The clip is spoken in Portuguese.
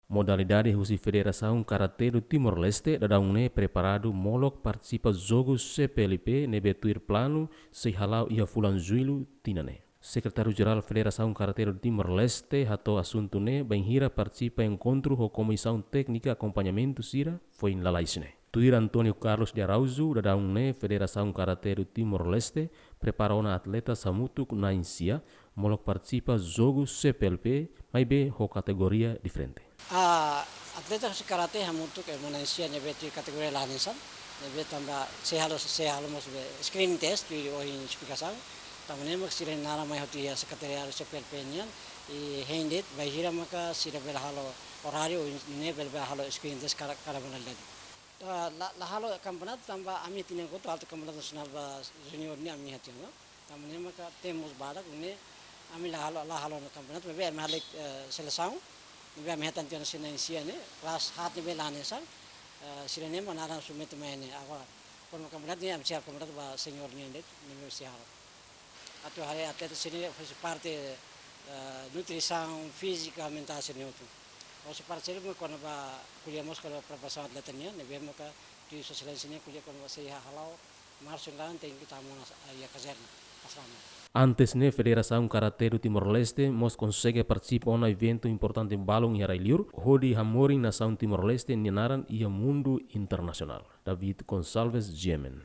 Modalidade husi Federação Karatê do Timor-Leste da UNE preparado molok participa jogos CPLP nebetuir plano se halau ia fulan juilu tinane. Secretário-Geral Federação Karatê do Timor-Leste hato assunto ne benhira participa encontro ho Comissão Técnica Acompanhamento Sira foi em Lalaisne. Tuir Antônio Carlos de Araujo da UNE Federação Karatê do Timor-Leste prepara una atleta samutuk na Insia molok participa jogos CPLP mas be ho categoria diferente. Atleta si karate hamutuk Malaysia nebeti kategori lanisan nebe tamba sehalo mos be screening test di ohin spikasang tamane mak sire nara mai hoti ya sekretariat CPLP nian I hendet bahira maka sire bel halo horario ne bel halo screening test kara banal la halo kampanat tamba ami tinen ko to alto kampanat nasional junior ni ami hati no tamane maka temos badak ne ami la halo kampanat be ami halik seleção Nebe ami hatan tiana sina insia ne kelas hat nebe lane sang sira ne manara sumet maine agora por kampanat ni ami siap kampanat ba senior ni ndet nebe siap atau hari atlet sini faz parte nutrição física mental sini itu Os parceiro mo kono ba kuliamos kono preparação atletania nebe mo ka di sosialisasi ni kuliah kono se halau marsundan tem kita mo ya caserna asrama Antes ne Federação Karatê do Timor-Leste mos consegue participar um evento importante em Balong e Arailiur, hodi hamoring nação Timor-Leste ninaran ia mundo internacional. David Gonçalves, Yemen.